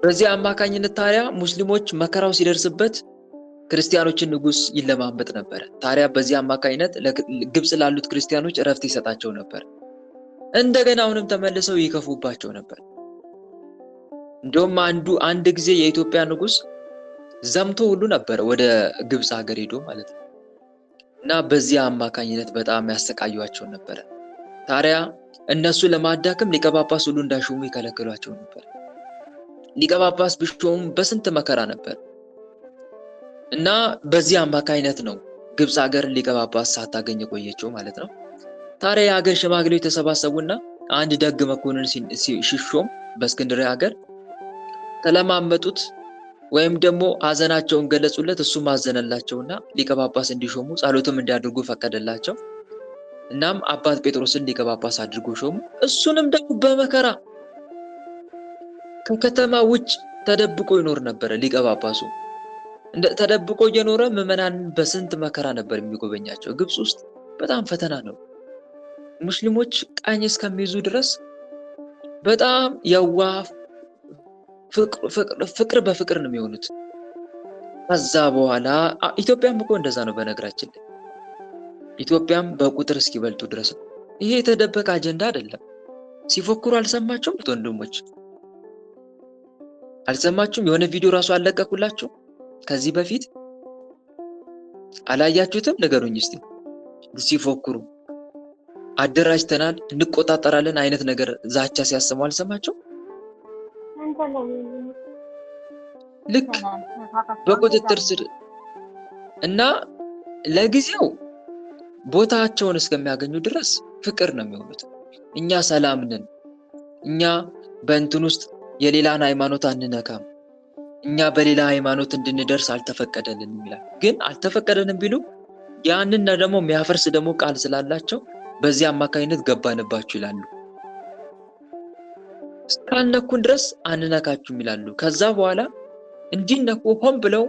በዚህ አማካኝነት ታዲያ ሙስሊሞች መከራው ሲደርስበት ክርስቲያኖችን ንጉስ ይለማመጥ ነበር። ታዲያ በዚህ አማካኝነት ግብፅ ላሉት ክርስቲያኖች እረፍት ይሰጣቸው ነበር። እንደገና አሁንም ተመልሰው ይከፉባቸው ነበር። እንደውም አንድ ጊዜ የኢትዮጵያ ንጉስ ዘምቶ ሁሉ ነበር ወደ ግብፅ ሀገር ሄዶ ማለት ነው። እና በዚህ አማካኝነት በጣም ያሰቃዩቸው ነበር። ታዲያ እነሱ ለማዳከም ሊቀ ጳጳስ ሁሉ እንዳይሾሙ ይከለክሏቸው ነበር። ሊቀ ጳጳስ ቢሾሙም በስንት መከራ ነበር። እና በዚህ አማካኝነት ነው ግብፅ ሀገር ሊቀ ጳጳስ ሳታገኝ ቆየችው ማለት ነው። ታዲያ የሀገር ሽማግሌዎች ተሰባሰቡና አንድ ደግ መኮንን ሲሾም በእስክንድርያ ሀገር ተለማመጡት ወይም ደግሞ ሀዘናቸውን ገለጹለት። እሱም አዘነላቸውና ሊቀ ጳጳስ እንዲሾሙ ጸሎትም እንዲያደርጉ ፈቀደላቸው። እናም አባት ጴጥሮስን ሊቀ ጳጳስ አድርጎ ሾሙ። እሱንም ደግሞ በመከራ ከከተማ ውጭ ተደብቆ ይኖር ነበር። ሊቀ ጳጳሱ ተደብቆ እየኖረ ምዕመናንን በስንት መከራ ነበር የሚጎበኛቸው። ግብጽ ውስጥ በጣም ፈተና ነው። ሙስሊሞች ቀኝ እስከሚይዙ ድረስ በጣም የዋህ ፍቅር በፍቅር ነው የሚሆኑት። ከዛ በኋላ ኢትዮጵያም እኮ እንደዛ ነው በነገራችን ላይ። ኢትዮጵያም በቁጥር እስኪበልጡ ድረስ ነው። ይሄ የተደበቀ አጀንዳ አይደለም። ሲፎክሩ አልሰማችሁም? ወንድሞች አልሰማችሁም? የሆነ ቪዲዮ ራሱ አለቀኩላችሁ ከዚህ በፊት አላያችሁትም? ንገሩኝ እስቲ። ሲፎክሩ አደራጅተናል እንቆጣጠራለን አይነት ነገር ዛቻ ሲያሰሙ አልሰማችሁም? ልክ በቁጥጥር ስር እና ለጊዜው ቦታቸውን እስከሚያገኙ ድረስ ፍቅር ነው የሚሆኑት። እኛ ሰላም ነን፣ እኛ በእንትን ውስጥ የሌላን ሃይማኖት አንነካም፣ እኛ በሌላ ሃይማኖት እንድንደርስ አልተፈቀደልንም ይላል። ግን አልተፈቀደንም ቢሉ ያንን ደግሞ የሚያፈርስ ደግሞ ቃል ስላላቸው በዚህ አማካይነት ገባንባችሁ ይላሉ። እስካልነኩን ድረስ አንነካችሁም ይላሉ። ከዛ በኋላ እንዲነኩ ሆን ብለው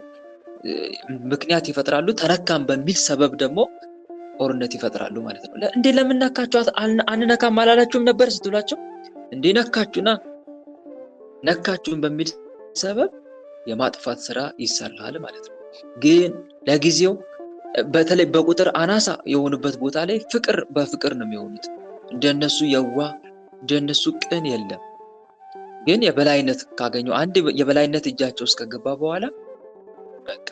ምክንያት ይፈጥራሉ። ተነካም በሚል ሰበብ ደግሞ ጦርነት ይፈጥራሉ ማለት ነው። እንዴ ለምን ነካችሁ? አንነካም አላላችሁም ነበር ስትሏቸው እንዴ ነካችሁን በሚል ሰበብ የማጥፋት ስራ ይሰራል ማለት ነው። ግን ለጊዜው በተለይ በቁጥር አናሳ የሆኑበት ቦታ ላይ ፍቅር በፍቅር ነው የሚሆኑት። እንደነሱ የዋህ እንደነሱ ቅን የለም። ግን የበላይነት ካገኙ አንድ የበላይነት እጃቸው እስከገባ በኋላ በቃ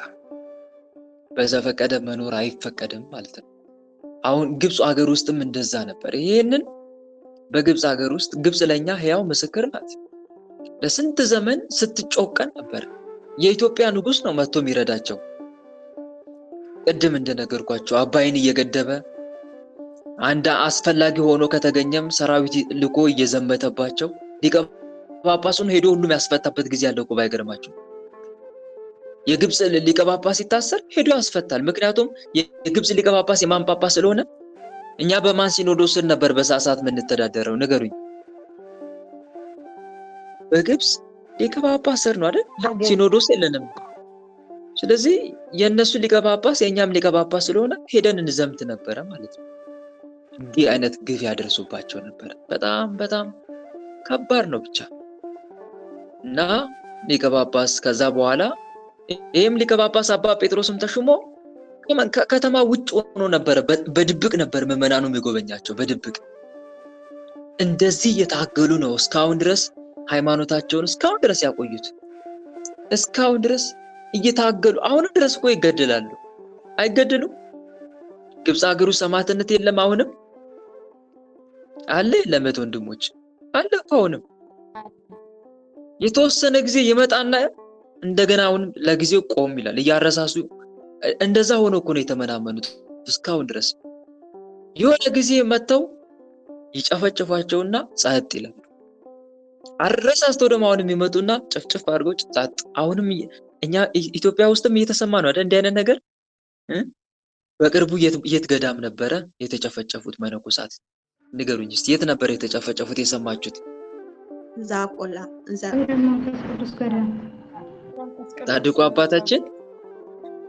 በዘፈቀደ መኖር አይፈቀድም ማለት ነው። አሁን ግብጽ ሀገር ውስጥም እንደዛ ነበር። ይሄንን በግብጽ ሀገር ውስጥ ግብጽ ለኛ ሕያው ምስክር ናት። ለስንት ዘመን ስትጮቀን ነበር። የኢትዮጵያ ንጉስ ነው መጥቶ የሚረዳቸው። ቅድም እንደነገርኳቸው አባይን እየገደበ አንድ አስፈላጊ ሆኖ ከተገኘም ሰራዊት ልኮ እየዘመተባቸው ሊቀ ጳጳሱን ሄዶ ሁሉም ያስፈታበት ጊዜ ያለው እኮ ባይገርማችሁ። የግብጽ ሊቀ ጳጳስ ሲታሰር ሄዶ ያስፈታል። ምክንያቱም የግብጽ ሊቀ ጳጳስ የማን ጳጳስ ስለሆነ። እኛ በማን ሲኖዶስ ስር ነበር በሳሳት የምንተዳደረው? ንገሩኝ። በግብጽ ሊቀ ጳጳስ ስር ነው አይደል? ሲኖዶስ የለንም። ስለዚህ የነሱ ሊቀ ጳጳስ የኛም ሊቀ ጳጳስ ስለሆነ ሄደን እንዘምት ነበረ ማለት ነው። እንዲህ አይነት ግፍ ያደርሱባቸው ነበር። በጣም በጣም ከባድ ነው ብቻ እና ሊቀ ጳጳስ ከዛ በኋላ ይሄም ሊቀ ጳጳስ አባ ጴጥሮስም ተሹሞ ከተማ ውጭ ሆኖ ነበር። በድብቅ ነበር ምዕመናኑ የሚጎበኛቸው በድብቅ። እንደዚህ እየታገሉ ነው እስካሁን ድረስ ሃይማኖታቸውን እስካሁን ድረስ ያቆዩት። እስካሁን ድረስ እየታገሉ አሁንም ድረስ እኮ ይገደላሉ። አይገደሉም? ግብጽ ሀገሩ ሰማዕትነት የለም? አሁንም አለ የለም? ወንድሞች አለ እኮ አሁንም። የተወሰነ ጊዜ ይመጣና እንደገና አሁን ለጊዜው ቆም ይላል። እያረሳሱ እንደዛ ሆኖ እኮ ነው የተመናመኑት እስካሁን ድረስ። የሆነ ጊዜ መተው ይጨፈጭፏቸውና ጸጥ ይላሉ። አረሳስተው ደግሞ አሁንም ይመጡና ጭፍጭፍ አድርገው ጸጥ። አሁንም እኛ ኢትዮጵያ ውስጥም እየተሰማ ነው አይደል እንዲህ አይነት ነገር። በቅርቡ የት ገዳም ነበረ የተጨፈጨፉት መነኮሳት? ንገሩኝ እስቲ የት ነበር የተጨፈጨፉት የሰማችሁት? ዛቆላ ጻድቁ አባታችን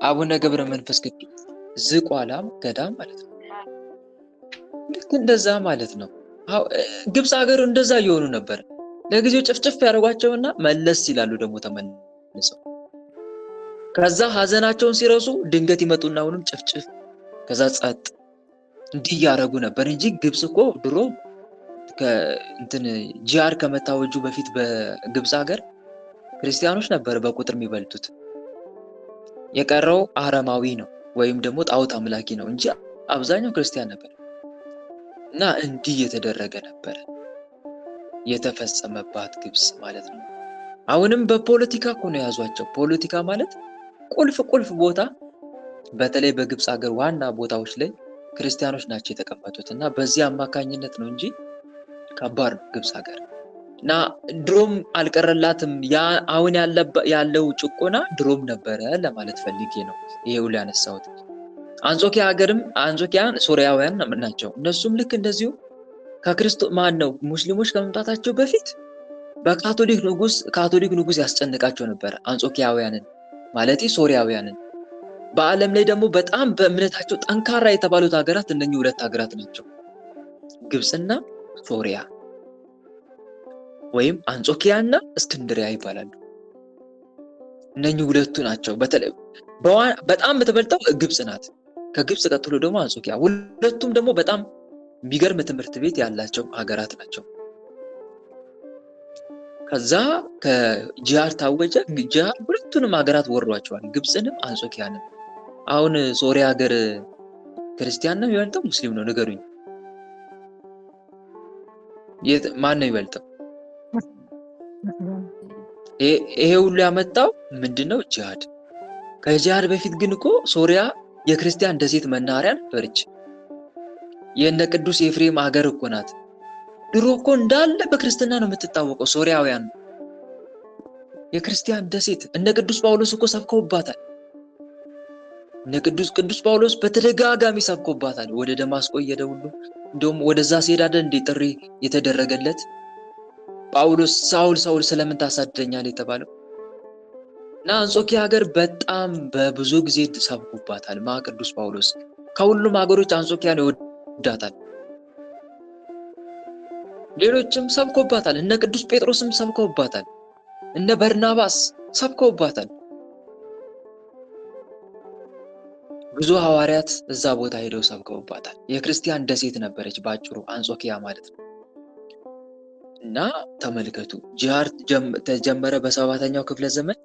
አቡነ ገብረ መንፈስ ቅዱስ ዝቋላም ገዳም ማለት ነው። ልክ እንደዛ ማለት ነው። ግብጽ ሀገር እንደዛ እየሆኑ ነበር። ለጊዜው ጭፍጭፍ ያደርጓቸውና መለስ ይላሉ ደግሞ ተመልሰው። ከዛ ሀዘናቸውን ሲረሱ ድንገት ይመጡና አሁንም ጭፍጭፍ፣ ከዛ ጸጥ። እንዲህ ያደረጉ ነበር እንጂ ግብጽ እኮ ድሮ ከእንትን ጂሃድ ከመታወጁ በፊት በግብጽ ሀገር ክርስቲያኖች ነበር በቁጥር የሚበልጡት። የቀረው አረማዊ ነው ወይም ደግሞ ጣዖት አምላኪ ነው እንጂ አብዛኛው ክርስቲያን ነበር። እና እንዲህ የተደረገ ነበር የተፈጸመባት ግብጽ ማለት ነው። አሁንም በፖለቲካ እኮ ነው ያዟቸው። ፖለቲካ ማለት ቁልፍ ቦታ በተለይ በግብጽ ሀገር ዋና ቦታዎች ላይ ክርስቲያኖች ናቸው የተቀመጡት እና በዚህ አማካኝነት ነው እንጂ ከባድ ነው ግብፅ ሀገር እና ድሮም አልቀረላትም። ያ አሁን ያለው ጭቆና ድሮም ነበረ ለማለት ፈልጌ ነው ይሄ ሁሉ ያነሳሁት። አንጾኪያ ሀገርም አንጾኪያን ሶሪያውያን ናቸው። እነሱም ልክ እንደዚሁ ሙስሊሞች ከመምጣታቸው በፊት ካቶሊክ ንጉስ ያስጨንቃቸው ነበር አንጾኪያውያንን ማለት ሶሪያውያንን። በዓለም ላይ ደግሞ በጣም በእምነታቸው ጠንካራ የተባሉት ሀገራት እነኚህ ሁለት ሀገራት ናቸው፣ ግብፅና ሶሪያ ወይም አንጾኪያና እስክንድሪያ ይባላሉ። እነኚህ ሁለቱ ናቸው። በጣም የምትበልጠው ግብፅ ናት። ከግብፅ ቀጥሎ ደግሞ አንጾኪያ። ሁለቱም ደግሞ በጣም የሚገርም ትምህርት ቤት ያላቸው ሀገራት ናቸው። ከዛ ከጂሃድ ታወጀ። ጂሃድ ሁለቱንም ሀገራት ወሯቸዋል፣ ግብፅንም አንጾኪያንም። አሁን ሶሪያ ሀገር ክርስቲያን ነው የሚበልጠው ሙስሊም ነው? ንገሩኝ። ማን ነው የሚበልጠው? ይሄ ሁሉ ያመጣው ምንድነው? ጂሃድ። ከጂሃድ በፊት ግን እኮ ሶሪያ የክርስቲያን ደሴት መናኸሪያ ነበረች። የእነ ቅዱስ ኤፍሬም ሀገር እኮ ናት። ድሮ እኮ እንዳለ በክርስትና ነው የምትታወቀው ሶሪያውያን። የክርስቲያን ደሴት። እነ ቅዱስ ጳውሎስ እኮ ሰብከውባታል። እነ ቅዱስ ጳውሎስ በተደጋጋሚ ሰብከውባታል። ወደ ደማስቆ እየሄደ ሁሉ እንደውም ወደዛ ሲሄድ አይደል እንደ ጥሪ የተደረገለት ጳውሎስ ሳውል ስለምን ታሳድደኛለህ የተባለው። እና አንጾኪያ ሀገር በጣም በብዙ ጊዜ ሰብኩባታል። ቅዱስ ጳውሎስ ከሁሉም ሀገሮች አንጾኪያን ይወዳታል። ሌሎችም ሰብከውባታል። እነ ቅዱስ ጴጥሮስም ሰብከውባታል። እነ በርናባስ ሰብከውባታል። ብዙ ሐዋርያት እዛ ቦታ ሄደው ሰብከውባታል። የክርስቲያን ደሴት ነበረች ባጭሩ አንጾኪያ ማለት ነው። እና ተመልከቱ፣ ጂሃድ ተጀመረ በ7ኛው ክፍለ ዘመን።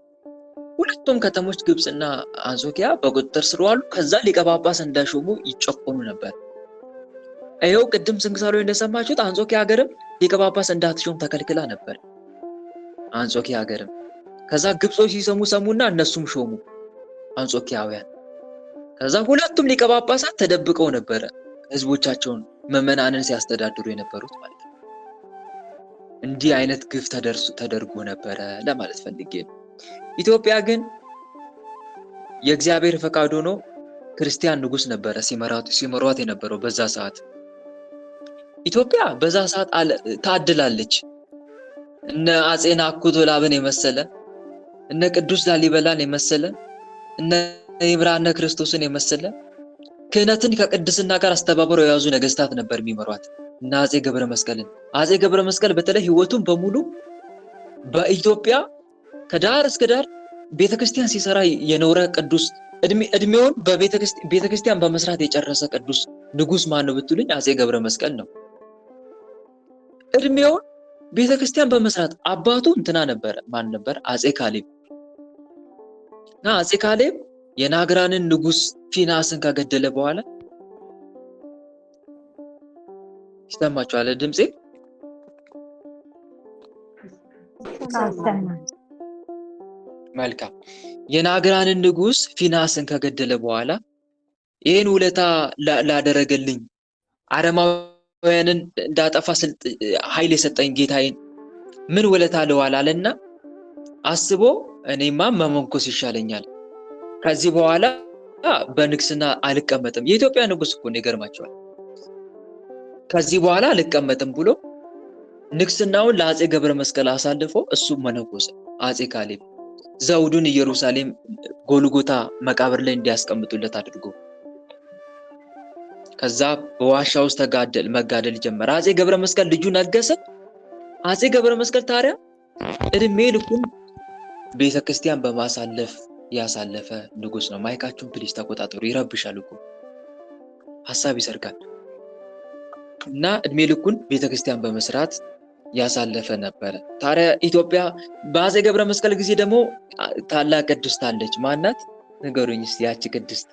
ሁለቱም ከተሞች ግብፅና አንጾኪያ በቁጥጥር ስር ዋሉ። ከዛ ሊቀ ጳጳስ እንዳይሾሙ ይጨቆኑ ነበር። ይኸው ቅድም ስንክሳሩ እንደሰማችሁት አንጾኪያ ሀገርም ሊቀ ጳጳስ እንዳትሾም ተከልክላ ነበር። አንጾኪያ ሀገርም ከዛ ግብጾች ሰሙና እነሱም ሾሙ አንጾኪያውያን። ከዛ ሁለቱም ሊቀ ጳጳሳት ተደብቀው ነበረ ህዝቦቻቸውን ምዕመናንን ሲያስተዳድሩ የነበሩት ማለት ነው። እንዲህ አይነት ግፍ ተደርጎ ነበረ ለማለት ፈልጌ ነው። ኢትዮጵያ ግን የእግዚአብሔር ፈቃድ ሆኖ ክርስቲያን ንጉስ ነበረ ሲመሯት የነበረው በዛ ሰዓት። ኢትዮጵያ በዛ ሰዓት ታድላለች። እነ አጼ ናኩቶ ላብን የመሰለ እነ ቅዱስ ላሊበላን የመሰለ እነ ይምርሃነ ክርስቶስን የመሰለ ክህነትን ከቅድስና ጋር አስተባብረው የያዙ ነገስታት ነበር የሚመሯት። እና አጼ ገብረ መስቀል በተለይ ህይወቱን በሙሉ በኢትዮጵያ ከዳር እስከ ዳር ቤተክርስቲያን ሲሰራ የኖረ ቅዱስ እድሜውን ቤተክርስቲያን በመስራት የጨረሰ ቅዱስ ንጉስ ማን ነው ብትሉኝ አጼ ገብረ መስቀል ነው። እድሜውን ቤተክርስቲያን በመስራት አባቱ እንትና ነበር። ማን ነበር? አጼ ካሌብ። እና አጼ ካሌብ የናግራንን ንጉስ ፊናስን ከገደለ በኋላ ይሰማችኋል ድምጼ? መልካም። የናግራንን ንጉስ ፊናስን ከገደለ በኋላ ይሄን ውለታ ላደረገልኝ አረማውያንን እንዳጠፋ ኃይል የሰጠኝ ጌታዬን ምን ውለታ ለዋላለና አስቦ እኔማ መመንኮስ ይሻለኛል፣ ከዚህ በኋላ በንግስና አልቀመጥም። የኢትዮጵያ ንጉስ እኮ ነው፣ ይገርማቸዋል። ከዚህ በኋላ አልቀመጥም ብሎ ንግስናውን ለአጼ ገብረ መስቀል አሳልፎ እሱ መነኮሰ። አጼ ካሌብ ዘውዱን ኢየሩሳሌም ጎልጎታ መቃብር ላይ እንዲያስቀምጡለት አድርጎ ከዛ በዋሻ ውስጥ መጋደል ጀመረ። አጼ ገብረ መስቀል ልጁ ነገሰ። አጼ ገብረ መስቀል ታዲያ እድሜ ልኩን ቤተክርስቲያን በማሳለፍ ያሳለፈ ንጉስ ነው። ማይካችሁን ፕሊስ ተቆጣጠሩ፣ ይረብሻል እኮ ሐሳብ ይሰርጋል። እና እድሜ ልኩን ቤተክርስቲያን በመስራት ያሳለፈ ነበረ። ታዲያ ኢትዮጵያ በአጼ ገብረ መስቀል ጊዜ ደግሞ ታላቅ ቅድስት አለች። ማናት? ንገሩኝ እስቲ ያቺ ቅድስት።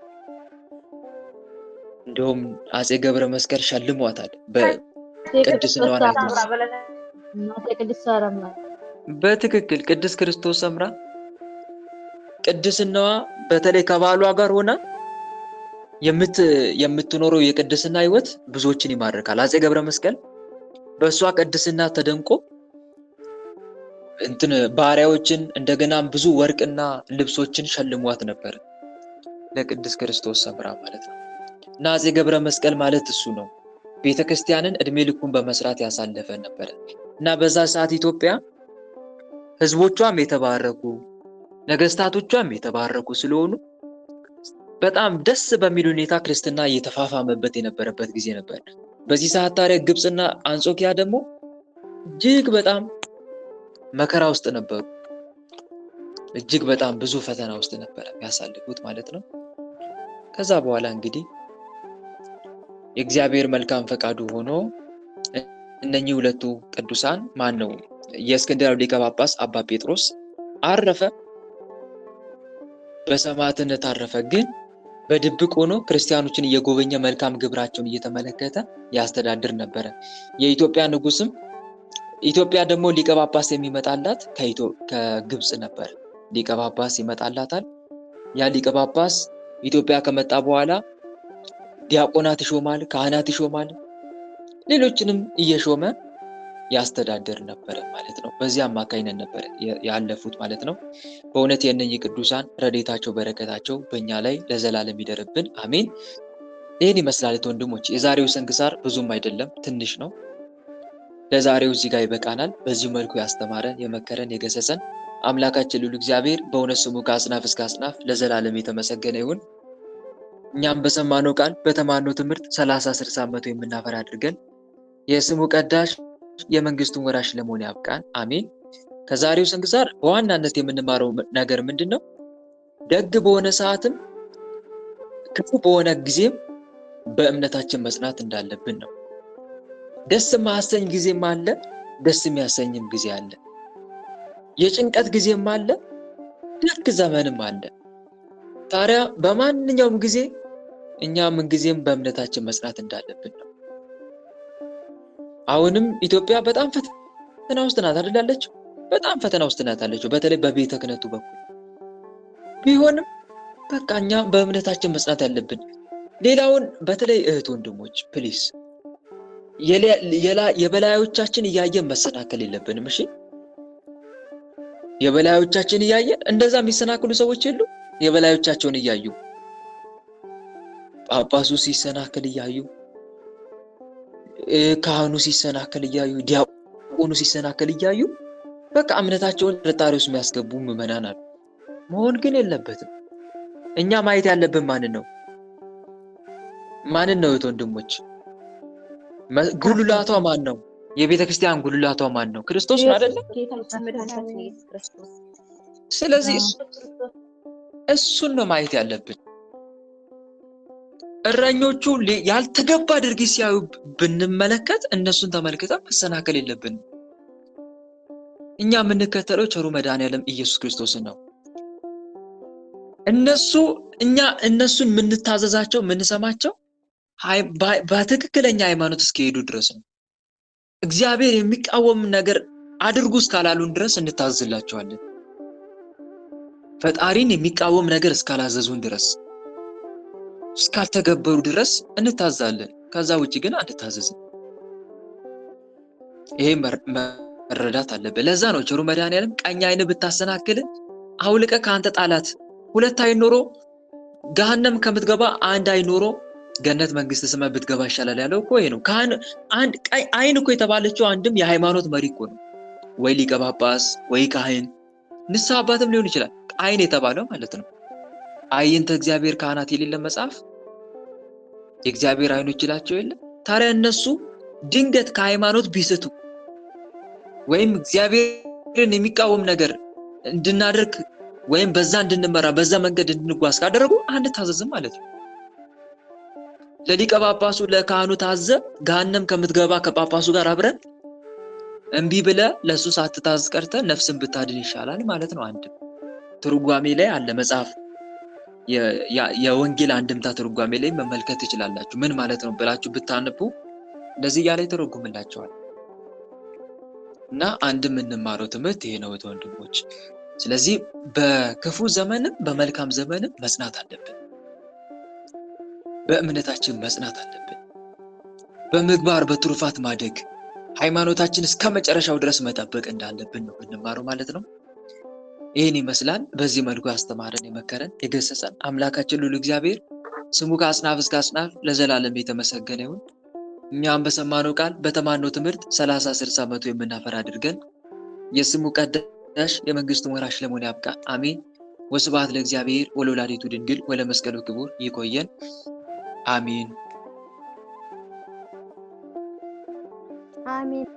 እንደውም አጼ ገብረ መስቀል ሸልሟታል በቅድስናዋ ላይ። በትክክል ቅድስት ክርስቶስ ሰምራ ቅድስናዋ በተለይ ከባሏ ጋር ሆና የምትኖረው የቅድስና ህይወት ብዙዎችን ይማርካል። አጼ ገብረ መስቀል በእሷ ቅድስና ተደንቆ ባሪያዎችን እንደገና ብዙ ወርቅና ልብሶችን ሸልሟት ነበር ለቅድስት ክርስቶስ ሰምራ ማለት ነው። እና አፄ ገብረ መስቀል ማለት እሱ ነው። ቤተክርስቲያንን እድሜ ልኩን በመስራት ያሳለፈ ነበር እና በዛ ሰዓት ኢትዮጵያ ህዝቦቿም የተባረኩ ነገስታቶቿም የተባረኩ ስለሆኑ በጣም ደስ በሚል ሁኔታ ክርስትና እየተፋፋመበት የነበረበት ጊዜ ነበር። በዚህ ሰዓት ታዲያ ግብጽና አንጾኪያ ደግሞ እጅግ በጣም መከራ ውስጥ ነበሩ። እጅግ በጣም ብዙ ፈተና ውስጥ ነበር ያሳለፉት ማለት ነው። ከዛ በኋላ እንግዲህ የእግዚአብሔር መልካም ፈቃዱ ሆኖ እነኚህ ሁለቱ ቅዱሳን ማን ነው የእስክንድርያው ሊቀ ጳጳስ አባ ጴጥሮስ አረፈ፣ በሰማዕትነት አረፈ። ግን በድብቅ ሆኖ ክርስቲያኖችን እየጎበኘ መልካም ግብራቸውን እየተመለከተ ያስተዳድር ነበር። የኢትዮጵያ ንጉስም ኢትዮጵያ ደግሞ ሊቀ ጳጳስ የሚመጣላት ከግብጽ ነበር። ሊቀ ጳጳስ ይመጣላታል። ያ ሊቀ ጳጳስ ኢትዮጵያ ከመጣ በኋላ ዲያቆናት ይሾማል፣ ካህናት ይሾማል፣ ሌሎችንም እየሾመ ያስተዳድር ነበር ማለት ነው። በዚህ አማካይነት ነበር ያለፉት ማለት ነው። በእውነት የእነኚህ ቅዱሳን ረድኤታቸው በረከታቸው በእኛ ላይ ለዘላለም ይደርብን፣ አሜን። ይህን ይመስላል ወንድሞች። የዛሬው ስንክሳር ብዙም አይደለም፣ ትንሽ ነው። ለዛሬው እዚህ ጋር ይበቃናል። በዚህ መልኩ ያስተማረን የመከረን የገሰጸን አምላካችን ልዑል እግዚአብሔር በእውነት ስሙ ከአጽናፍ እስከ አጽናፍ ለዘላለም የተመሰገነ ይሁን። እኛም በሰማነው ቃል በተማርነው ትምህርት 30 60 መቶ የምናፈራ አድርገን የስሙ ቀዳሽ የመንግስቱን ወራሽ ለመሆን ያብቃን፣ አሜን። ከዛሬው ስንክሳር በዋናነት የምንማረው ነገር ምንድነው? ደግ በሆነ ሰዓትም ክፉ በሆነ ጊዜም በእምነታችን መጽናት እንዳለብን ነው። ደስ የማያሰኝ ጊዜም አለ፣ ደስ የሚያሰኝም ጊዜ አለ። የጭንቀት ጊዜም አለ፣ ደግ ዘመንም አለ። ታዲያ በማንኛውም ጊዜ እኛ ምን ጊዜም በእምነታችን መጽናት እንዳለብን ነው። አሁንም ኢትዮጵያ በጣም ፈተና ውስጥ ናት አይደል ያለችው? በጣም ፈተና ውስጥ ናት ያለችው፣ በተለይ በቤተ ክህነቱ በኩል ቢሆንም በቃ እኛ በእምነታችን መጽናት ያለብን። ሌላውን በተለይ እህት ወንድሞች ፕሊስ የበላዮቻችን እያየን መሰናከል የለብንም። እሺ የበላዮቻችን እያየን እንደዛ የሚሰናከሉ ሰዎች የሉ። የበላዮቻቸውን እያዩ ጳጳሱ ሲሰናከል እያዩ፣ ካህኑ ሲሰናከል እያዩ፣ ዲያቆኑ ሲሰናከል እያዩ በቃ እምነታቸውን ጥርጣሬ ውስጥ የሚያስገቡ ምዕመናን አሉ። መሆን ግን የለበትም። እኛ ማየት ያለብን ማንን ነው? እህት ወንድሞች? ጉልላቷ ማን ነው? የቤተ ክርስቲያን ጉልላቷ ማን ነው? ክርስቶስ ነው አይደል? ስለዚህ እሱን ነው ማየት ያለብን። እረኞቹ ያልተገባ ድርጊት ሲያዩ ብንመለከት እነሱን ተመልክተን መሰናከል የለብንም። እኛ የምንከተለው ቸሩ መድኃኔዓለም ኢየሱስ ክርስቶስን ነው። እነሱን የምንታዘዛቸው የምንሰማቸው በትክክለኛ ሃይማኖት እስኪሄዱ ድረስ ነው። እግዚአብሔር የሚቃወም ነገር አድርጉ እስካላሉን ድረስ እንታዘዝላቸዋለን። ፈጣሪን የሚቃወም ነገር እስካላዘዙን ድረስ እስካልተገበሩ ድረስ እንታዛለን። ከዛ ውጪ ግን አንታዘዝም። ይሄ መረዳት አለብን። ለዛ ነው ቸሩ መድኃኔዓለም ቀኝ ዓይን ብታሰናክል አውልቀ ከአንተ ጣላት፣ ሁለት ዓይን ኖሮ ገሃነም ከምትገባ አንድ ዓይን ኖሮ ገነት መንግስተ ሰማይ ብትገባ ይሻላል ያለው እኮ ይሄ ነው። አንድ ዓይን እኮ የተባለችው አንድም የሃይማኖት መሪ እኮ ነው። ወይ ሊቀ ጳጳስ ወይ ካህን፣ ንስሐ አባትም ሊሆን ይችላል። ዓይን የተባለው ማለት ነው። አይንተ እግዚአብሔር ካህናት የሌለ መጽሐፍ የእግዚአብሔር ዓይኖች ይላቸው የለ። ታዲያ እነሱ ድንገት ከሃይማኖት ቢስቱ ወይም እግዚአብሔርን የሚቃወም ነገር እንድናደርግ ወይም በዛ እንድንመራ በዛ መንገድ እንድንጓዝ ካደረጉ አንታዘዝም ማለት ነው። ለሊቀ ጳጳሱ ለካህኑ ታዘ ገሃነም ከምትገባ ከጳጳሱ ጋር አብረን እምቢ ብለ ለሱ ሳትታዘዝ ቀርተ ነፍስን ብታድን ይሻላል ማለት ነው። አንድ ትርጓሜ ላይ አለ መጽሐፍ የወንጌል አንድምታ ትርጓሜ ላይ መመልከት ትችላላችሁ። ምን ማለት ነው ብላችሁ ብታነቡ እንደዚህ ያለ ተረጉምላችኋል። እና አንድ የምንማረው ትምህርት ይሄ ነው ወንድሞች። ስለዚህ በክፉ ዘመንም በመልካም ዘመንም መጽናት አለብን። በእምነታችን መጽናት አለብን። በምግባር በትሩፋት ማደግ ሃይማኖታችን እስከ መጨረሻው ድረስ መጠበቅ እንዳለብን ነው የምንማረው ማለት ነው። ይህን ይመስላል። በዚህ መልኩ ያስተማረን፣ የመከረን፣ የገሰጸን አምላካችን ልዑል እግዚአብሔር ስሙ ከአጽናፍ እስከ አጽናፍ ለዘላለም የተመሰገነ ይሁን። እኛም በሰማነው ቃል በተማርነው ትምህርት 30፣ 60፣ 100 የምናፈራ አድርገን የስሙ ቀዳሽ የመንግስቱ ወራሽ ለመሆን ያብቃን። አሜን። ወስብሐት ለእግዚአብሔር ወለወላዲቱ ድንግል ወለመስቀሉ ክቡር። ይቆየን። አሜን። አሜን።